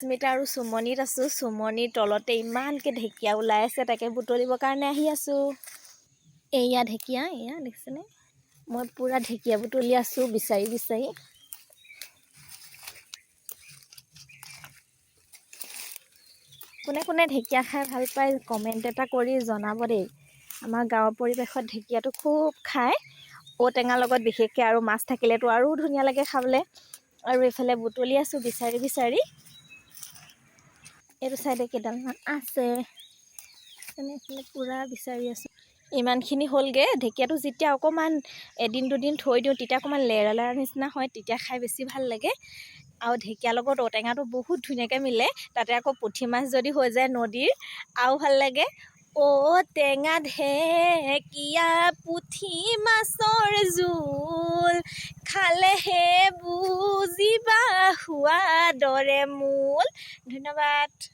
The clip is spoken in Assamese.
স্মিতা আৰু সুমনিত আছোঁ। সুমনিৰ তলতে ইমানকৈ ঢেকীয়া ওলাই আছে, তাকে বুটলিবৰ কাৰণে আহি আছোঁ। এয়া ঢেকীয়া, এয়া দেখিছেনে? মই পূৰা ঢেকীয়া বুটলি আছোঁ বিচাৰি বিচাৰি। কোনে কোনে ঢেকীয়া খাই ভাল পায় কমেণ্ট এটা কৰি জনাব দেই। আমাৰ গাঁৱৰ পৰিৱেশত ঢেকীয়াটো খুব খায়, ঔটেঙাৰ লগত বিশেষকৈ, আৰু মাছ থাকিলেতো আৰু ধুনীয়া লাগে খাবলৈ। আৰু এইফালে বুটলি আছোঁ বিচাৰি বিচাৰি। এইটো চাইডে কেইডালমান আছে, এইফালে পূৰা বিচাৰি আছোঁ। ইমানখিনি হ'লগৈ। ঢেকীয়াটো যেতিয়া অকণমান এদিন দুদিন থৈ দিওঁ তেতিয়া অকণমান লেৰেলা নিচিনা হয়, তেতিয়া খাই বেছি ভাল লাগে। আৰু ঢেকীয়াৰ লগত ঔটেঙাটো বহুত ধুনীয়াকৈ মিলে, তাতে আকৌ পুঠি মাছ যদি হৈ যায় নদীৰ, আৰু ভাল লাগে। ঔটেঙা ঢেকীয়া পুঠি মাছৰ জোল, খালেহে বুজিবা সোৱাদৰে মূল। ধন্যবাদ।